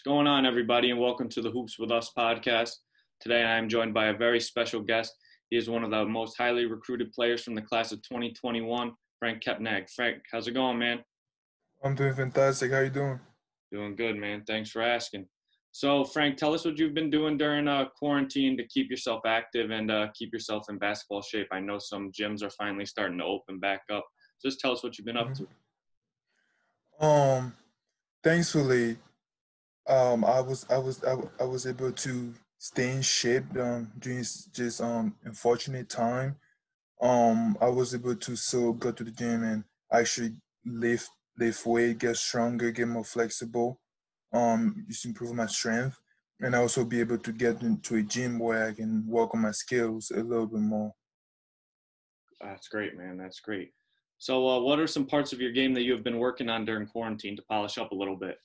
going on, everybody, and welcome to the Hoops With Us podcast. Today, I am joined by a very special guest. He is one of the most highly recruited players from the class of 2021, Franck Kepnang. Frank, how's it going, man? I'm doing fantastic. How you doing? Doing good, man. Thanks for asking. So, Frank, tell us what you've been doing during quarantine to keep yourself active and keep yourself in basketball shape. I know some gyms are finally starting to open back up. Just tell us what you've been up to. Um, Thankfully, I was able to stay in shape during this unfortunate time. I was able to still go to the gym and actually lift weight, get stronger, get more flexible. Just improve my strength, and also be able to get into a gym where I can work on my skills a little bit more. That's great, man. That's great. So, what are some parts of your game that you have been working on during quarantine to polish up a little bit?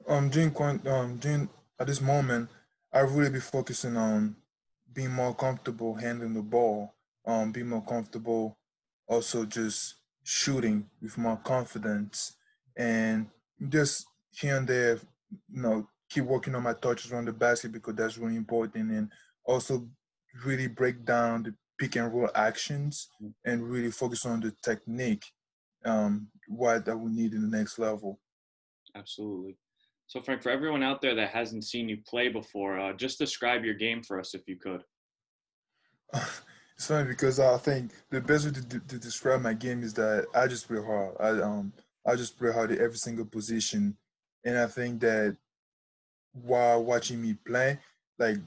During at this moment, I really be focusing on being more comfortable handling the ball, being more comfortable also just shooting with more confidence, and just here and there, keep working on my touches around the basket because that's really important, and also really break down the pick and roll actions and really focus on the technique, what I will need in the next level. Absolutely. So, Frank, for everyone out there that hasn't seen you play before, just describe your game for us if you could. It's funny because I think the best way to describe my game is that I just play hard. I just play hard at every single position, and I think that while watching me play, like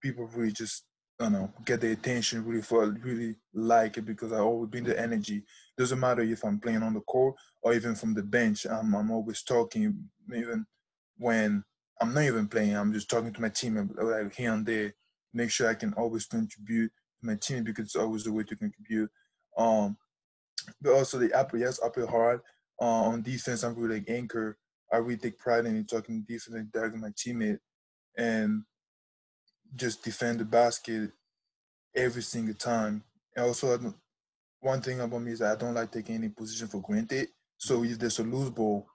people really just I don't know get the attention really like it because I always bring the energy. Doesn't matter if I'm playing on the court or even from the bench. I'm always talking even when I'm not even playing. I'm just talking to my team like here and there. Make sure I can always contribute to my team because it's always a way to contribute. Um, but also I play hard. On defense, I'm really like anchor. I really take pride in talking defense and directing my teammate and just defend the basket every single time. And also, one thing about me is that I don't like taking any position for granted. So if there's a loose ball,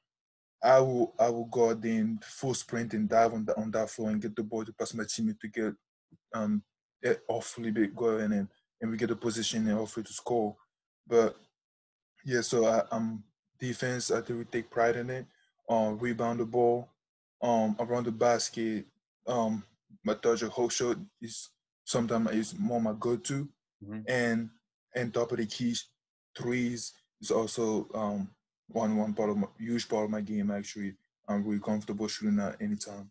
I will go out there in full sprint and dive on that floor and get the ball to pass my teammate to get hopefully big go and we get a position and hopefully to score. But yeah, so I'm defense. I think we take pride in it. Rebound the ball, around the basket. My touch or hook shot is sometimes is more my go-to, Mm-hmm. and top of the keys, threes is also one part of my huge part of my game. Actually, I'm really comfortable shooting at any time.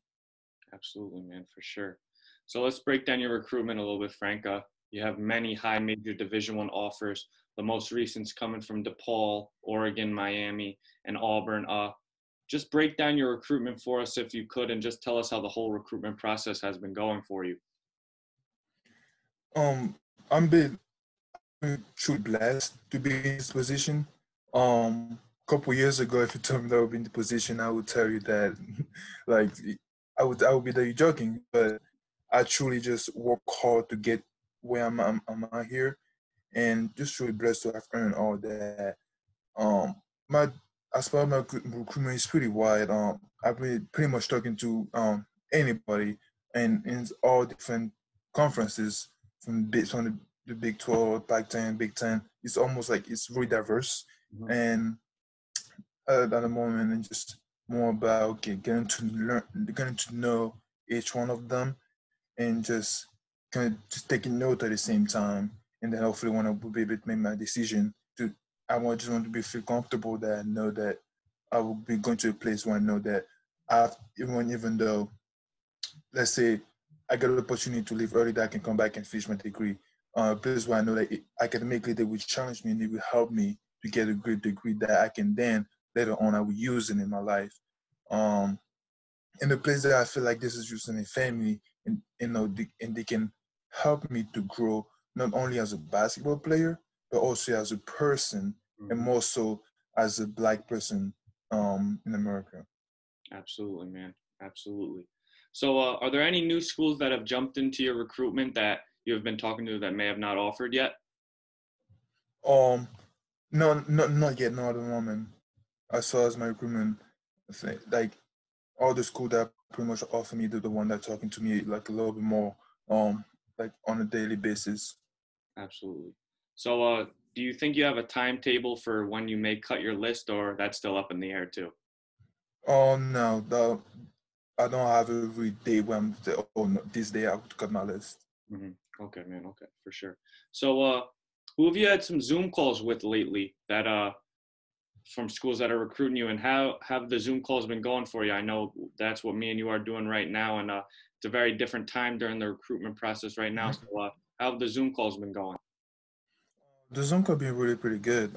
Absolutely, man, for sure. So let's break down your recruitment a little bit, Frank. You have many high major Division I offers. The most recent's coming from DePaul, Oregon, Miami, and Auburn. Just break down your recruitment for us if you could, and just tell us how the whole recruitment process has been going for you. Um, I'm been truly blessed to be in this position. A couple years ago, if you told me that I would be in the position, I would tell you that, like, I would be there you joking. But I truly just work hard to get where I'm out here, and just truly blessed to have earned all that. My as far as my recruitment is pretty wide. I've been pretty much talking to anybody, and in all different conferences from the Big 12, Pac 10, Big 10. It's almost like it's really diverse, Mm-hmm. and at the moment, and just more about okay, getting to know each one of them, and just kind of just taking note at the same time, and then hopefully when I will be able to make my decision to, just want to be feel comfortable that I know that I will be going to a place where I know that even though let's say I get an opportunity to leave early, that I can come back and finish my degree. A place where I know that academically they will challenge me and they will help me to get a good degree that I can then later on I will use it in my life. Um, in a place that I feel like this is just in a family, and and they can help me to grow not only as a basketball player but also as a person, and Mm-hmm. more so as a black person in America. Absolutely, man. Absolutely. So, are there any new schools that have jumped into your recruitment that you have been talking to that may have not offered yet? Um, no, not yet, not at the moment. As far as my recruitment, like all the school that pretty much offer me, the one that talking to me like a little bit more, like on a daily basis. Absolutely. So, do you think you have a timetable for when you may cut your list, or that's still up in the air too? Oh no, I don't have every day when I'm say, oh no, this day I would cut my list. Hmm. Okay, man. Okay, for sure. So, who have you had some Zoom calls with lately that from schools that are recruiting you, and how have the Zoom calls been going for you? I know that's what me and you are doing right now, and it's a very different time during the recruitment process right now. So, how have the Zoom calls been going? The Zoom call been really pretty good.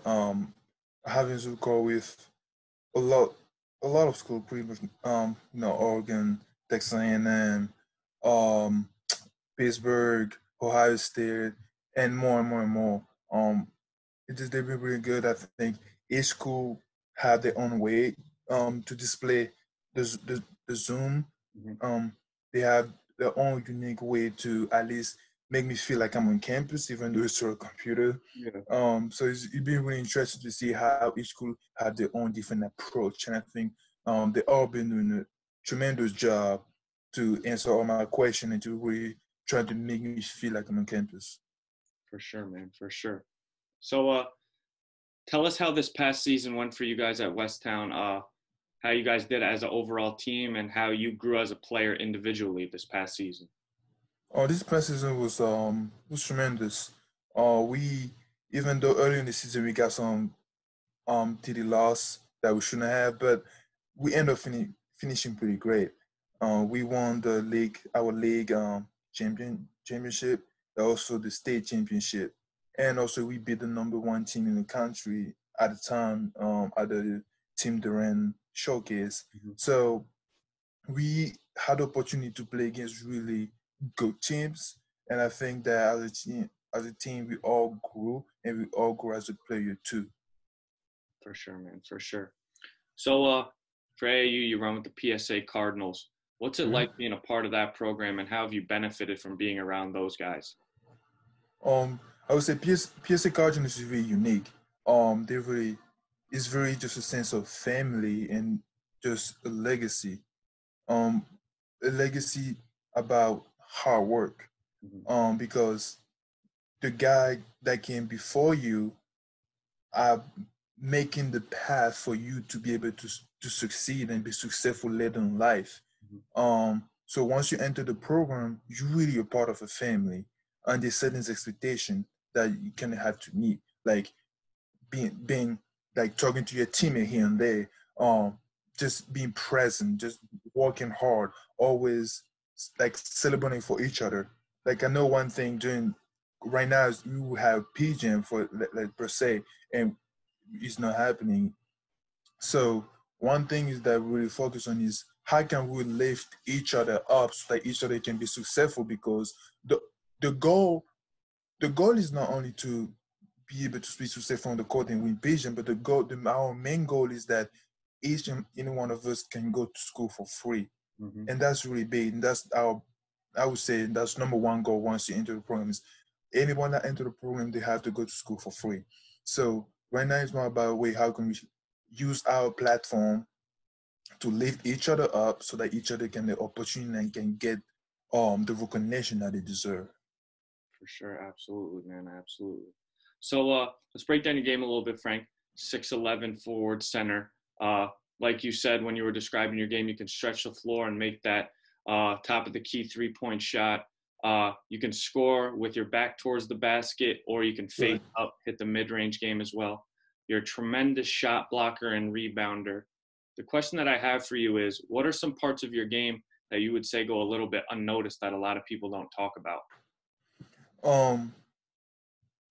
Having Zoom call with a lot, a lot of school, pretty much, Oregon, Texas A&M, um, Pittsburgh, Ohio State, and more and more and more. They've been really good. I think each school have their own way to display the Zoom. Hmm. Um, they have their own unique way to at least make me feel like I'm on campus, even though it's through a computer. Yeah, So it's been really interesting to see how each school have their own different approach, and I think they all been doing a tremendous job to answer all my questions and to really try to make me feel like I'm on campus. for sure, man, for sure. So, tell us how this past season went for you guys at Westtown. How you guys did as an overall team, and how you grew as a player individually this past season. Oh, this past season was tremendous. We even though early in the season we got some TD loss that we shouldn't have, but we end up finishing pretty great. We won the league, our league championship, also the state championship, and also we beat the number one team in the country at the time at the Team Duran showcase. Mhm. So we had the opportunity to play against really good teams, and I think that as a team, we all grew and we all grew as a player too. For sure, man, for sure. So, for AAU, you run with the PSA Cardinals. What's it Mhm. like being a part of that program, and how have you benefited from being around those guys? I would say PSA Cardinals is really unique. They really it's very just a sense of family and just Um, a legacy about hard work. Hmm. Because the guy that came before you are making the path for you to be able to succeed and be successful later in life. Hmm. So once you enter the program, you really are part of a family, and there's certain expectation that you kind of have to meet, like being like talking to your teammate here and there, just being present, just working hard, always like celebrating for each other. Like I know one thing doing right now is you have PGM for like per se, and it's not happening. So one thing is that we really focus on is how can we lift each other up so that each other can be successful, because the the goal the goal is not only to be able to be successful on the court and win vision, but our main goal is that each and any one of us can go to school for free, Hmm. and that's really big. And that's our, I would say, that's number one goal once you enter the program is anyone that enter the program they have to go to school for free. So right now it's more about way how can we use our platform to lift each other up so that each other can the opportunity and can get the recognition that they deserve. For sure, absolutely, man, absolutely. So, let's break down your game a little bit, Frank. 6'11" forward center. Like you said when you were describing your game, you can stretch the floor and make that top of the key 3-point shot. You can score with your back towards the basket, or you can face Right. up, hit the mid-range game as well. You're a tremendous shot blocker and rebounder. The question that I have for you is, what are some parts of your game that you would say go a little bit unnoticed that a lot of people don't talk about? Um,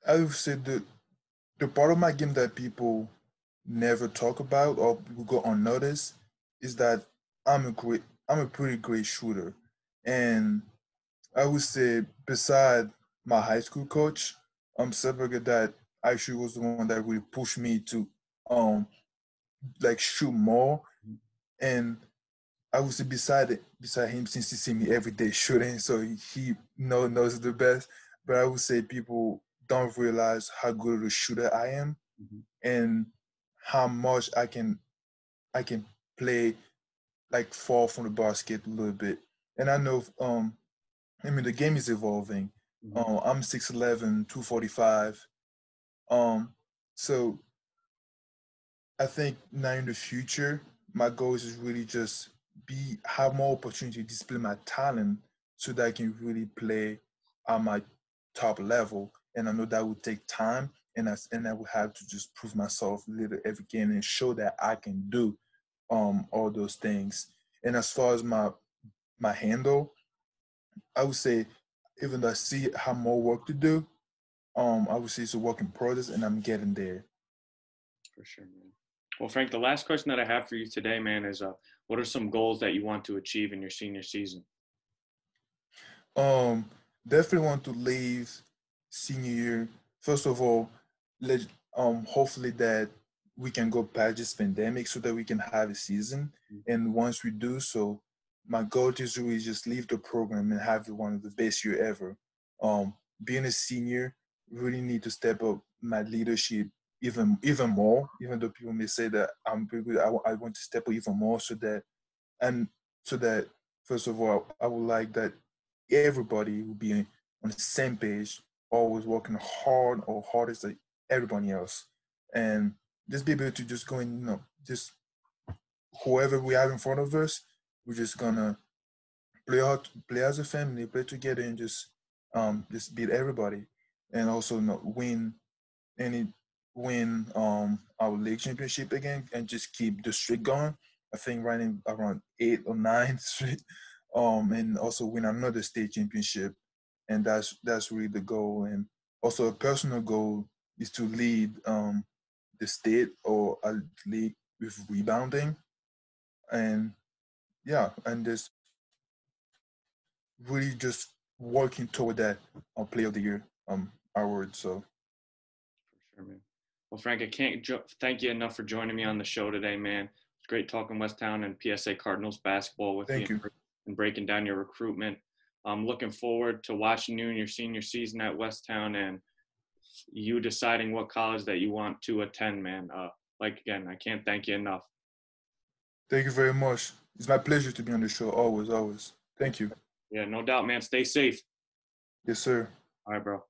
I would say the part of my game that people never talk about or people go unnoticed is that I'm a pretty great shooter. And I would say beside my high school coach, Seberger, that actually was the one that really pushed me to um like shoot more. And I would say beside him, since he see me every day shooting, so he knows the best. But I would say people don't realize how good of a shooter I am Mhm. and how much I can play like fall from the basket a little bit. And I know I mean the game is evolving. Mhm. I'm 6'11", 245. Um so I think now in the future, my goal is really just have more opportunity to display my talent so that I can really play at my top level. And I know that would take time, and I would have to just prove myself little every game and show that I can do all those things. And as far as my handle, I would say even though I see I have more work to do, I would say it's a work in progress, and I'm getting there. For sure, man. Well, Frank, the last question that I have for you today, man, is what are some goals that you want to achieve in your senior season? Um, Definitely want to leave senior year. First of all, let hopefully that we can go past this pandemic so that we can have a season. And once we do so, my goal is really just leave the program and have one of the best year ever. Being a senior, really need to step up my leadership even more. Even though people may say that I'm pretty good, I want to step up even more and so that first of all, I would like that everybody will be on the same page, always working hard or harder than everybody else, and just be able to just go and just whoever we have in front of us, we're just gonna play as a family, play together, and just beat everybody, and also win any win our league championship again and just keep the streak going. I think running around 8 or 9 straight, and also win another state championship, and that's really the goal. And also a personal goal is to lead the state or a league with rebounding, and yeah, and just really just working toward that player of the year award. So For sure, man. Well, Frank, I can't thank you enough for joining me on the show today, man. It's great talking Westtown and PSA Cardinals basketball with you thank you. and breaking down your recruitment. I'm looking forward to watching you in your senior season at Westtown and you deciding what college that you want to attend, man. Like again, I can't thank you enough. Thank you very much. It's my pleasure to be on the show. Always, always. Thank you. Yeah, no doubt, man. Stay safe. Yes, sir. All right, bro.